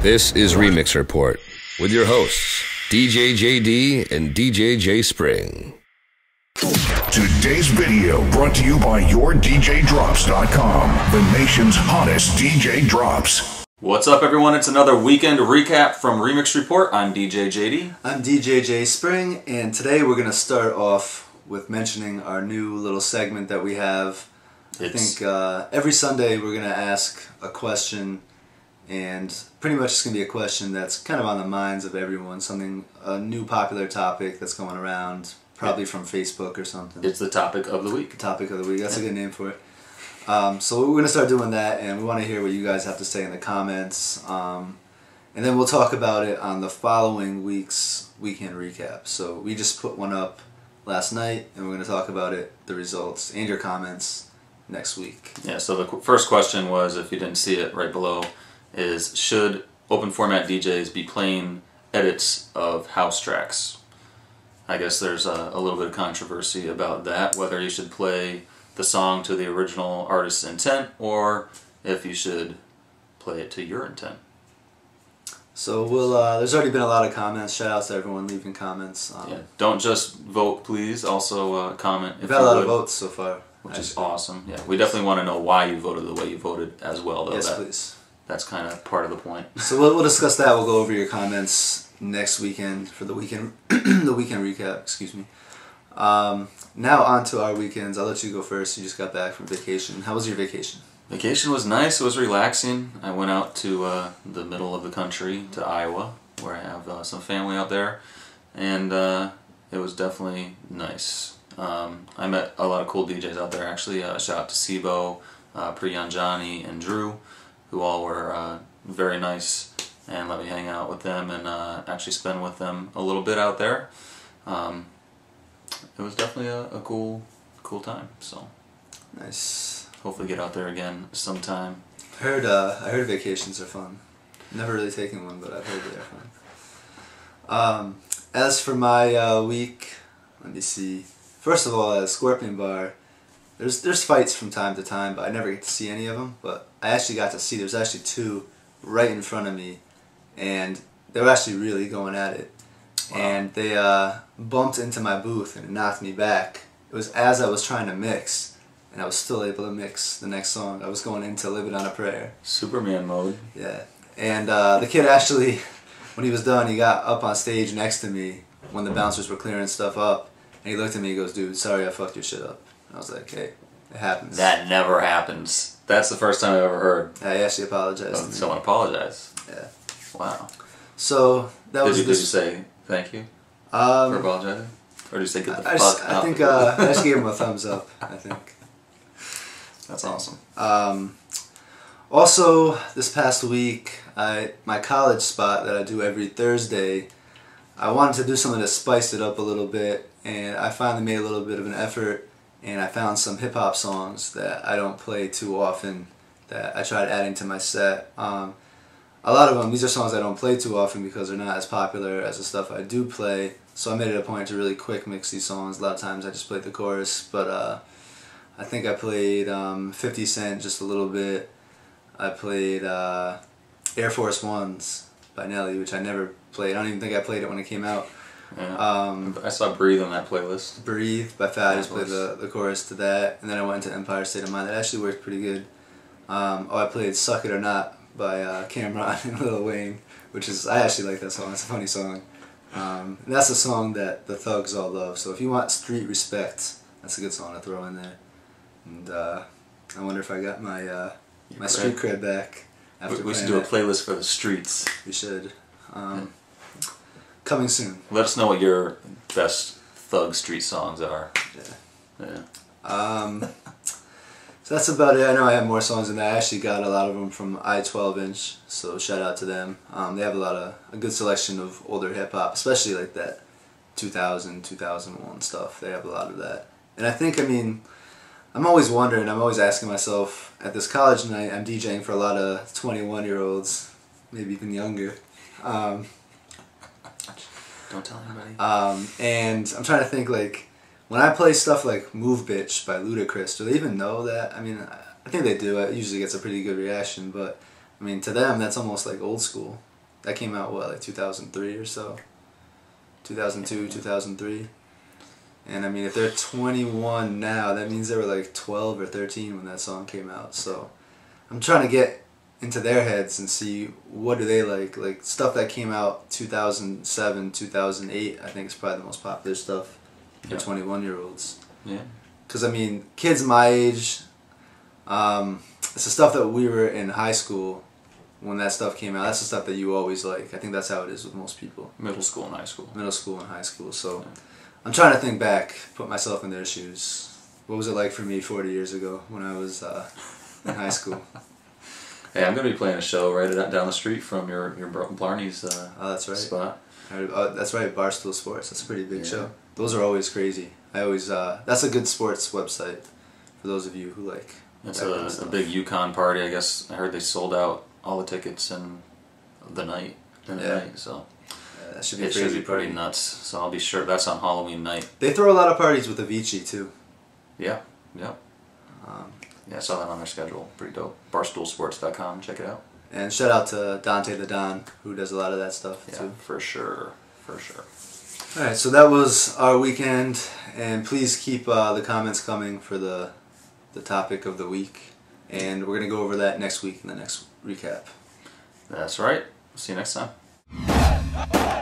This is Remix Report with your hosts, DJ JD and DJ J Spring. Today's video brought to you by YourDJDrops.com, the nation's hottest DJ drops. What's up, everyone? It's another weekend recap from Remix Report. I'm DJ JD. I'm DJ J Spring, and today we're going to start off with mentioning our new little segment that we have. I think every Sunday we're going to ask a question, and pretty much it's going to be a question that's kind of on the minds of everyone, a new popular topic that's going around, probably from Facebook or something. It's the topic of the week. Topic of the week, that's a good name for it. So we're going to start doing that, and we want to hear what you guys have to say in the comments, and then we'll talk about it on the following week's weekend recap. So we just put one up last night, and we're going to talk about it, the results, and your comments next week. Yeah, so the first question was, if you didn't see it right below, is should open format DJs be playing edits of house tracks? I guess there's a little bit of controversy about that, whether you should play the song to the original artist's intent or if you should play it to your intent. So there's already been a lot of comments. Shout out to everyone leaving comments. Yeah, don't just vote, please. Also comment. We've had a lot of votes so far, which is awesome. Yeah, we definitely want to know why you voted the way you voted as well, though. Yes, please. That's kind of part of the point. So we'll discuss that. We'll go over your comments next weekend for the weekend the weekend recap. Excuse me. Now on to our weekends. I'll let you go first. You just got back from vacation. How was your vacation? Vacation was nice. It was relaxing. I went out to the middle of the country, to Iowa, where I have some family out there, and it was definitely nice. I met a lot of cool DJs out there, actually. Shout out to Sibo, Priyanjani, and Drew, who all were very nice and let me hang out with them and actually spend with them a little bit out there. It was definitely a cool time. So nice. Hopefully get out there again sometime. I heard vacations are fun. Never really taken one, but I've heard they are fun. As for my week, let me see. First of all, at Scorpion Bar, there's fights from time to time, but I never get to see any of them. But I actually got to see. There's actually two right in front of me, and they were actually really going at it. Wow. And they bumped into my booth and it knocked me back. It was as I was trying to mix, and I was still able to mix the next song. I was going into Live It on a Prayer. Superman mode. Yeah. And the kid actually, when he was done, he got up on stage next to me when the bouncers were clearing stuff up, and he looked at me and he goes, "Dude, sorry I fucked your shit up." And I was like, "Hey, it happens." That never happens. That's the first time I've ever heard. I actually apologized. Oh, someone apologized? Yeah. Wow. So that was. Did you say thank you for apologizing? Or did you say get the fuck out? I think I just gave him a thumbs up, I think. That's awesome. Also, this past week, my college spot that I do every Thursday, I wanted to do something to spice it up a little bit, and I finally made a little bit of an effort, and I found some hip-hop songs that I don't play too often that I tried adding to my set. A lot of them, these are songs I don't play too often because they're not as popular as the stuff I do play, so I made it a point to really quick mix these songs. A lot of times I just played the chorus, but I think I played 50 Cent just a little bit. I played Air Force Ones by Nelly, which I never played. I don't even think I played it when it came out. Yeah. I saw Breathe on that playlist. Breathe by Fat. I just played the chorus to that, and then I went into Empire State of Mind. That actually worked pretty good. I played Suck It or Not by Cameron and Lil Wayne, which is, I actually like that song. It's a funny song. And that's a song that the thugs all love. So if you want street respect, that's a good song to throw in there. And I wonder if I got my my street cred back after we should do a playlist for the streets. We should. Coming soon. Let us know what your best thug street songs are. Yeah. So that's about it. I know I have more songs than that. I actually got a lot of them from I-12-inch, so shout out to them. They have a good selection of older hip hop, especially like that 2000, 2001 stuff. They have a lot of that. And I think, I'm always wondering, I'm always asking myself, at this college night, I'm DJing for a lot of 21-year-olds, maybe even younger. Don't tell anybody. And I'm trying to think, like, when I play stuff like Move Bitch by Ludacris, do they even know that? I think they do. It usually gets a pretty good reaction, but, to them, that's almost like old school. That came out, what, like 2003 or so? 2002, 2003. And I mean, if they're 21 now, that means they were like 12 or 13 when that song came out. So I'm trying to get into their heads and see what do they like. Like stuff that came out 2007, 2008, I think is probably the most popular stuff for 21-year-olds. Yeah. Because I mean, kids my age, it's the stuff that we were in high school when that stuff came out. That's the stuff that you always like. I think that's how it is with most people. Middle school and high school. Middle school and high school. So I'm trying to think back, put myself in their shoes. What was it like for me 40 years ago when I was in high school? Hey, I'm going to be playing a show right down the street from your Blarney's that's right. spot. That's right, Barstool Sports. That's a pretty big show. Those are always crazy. I always that's a good sports website for those of you who like. It's a big Yukon party. I guess I heard they sold out all the tickets in the night. So that should be it should be pretty nuts. So I'll be sure that's on Halloween night. They throw a lot of parties with Avicii too. Yeah. Yeah, I saw that on their schedule. Pretty dope. Barstoolsports.com. Check it out. And shout out to Dante the Don, who does a lot of that stuff too. For sure. For sure. Alright, so that was our weekend, and please keep the comments coming for the topic of the week, and we're going to go over that next week in the next recap. That's right. See you next time.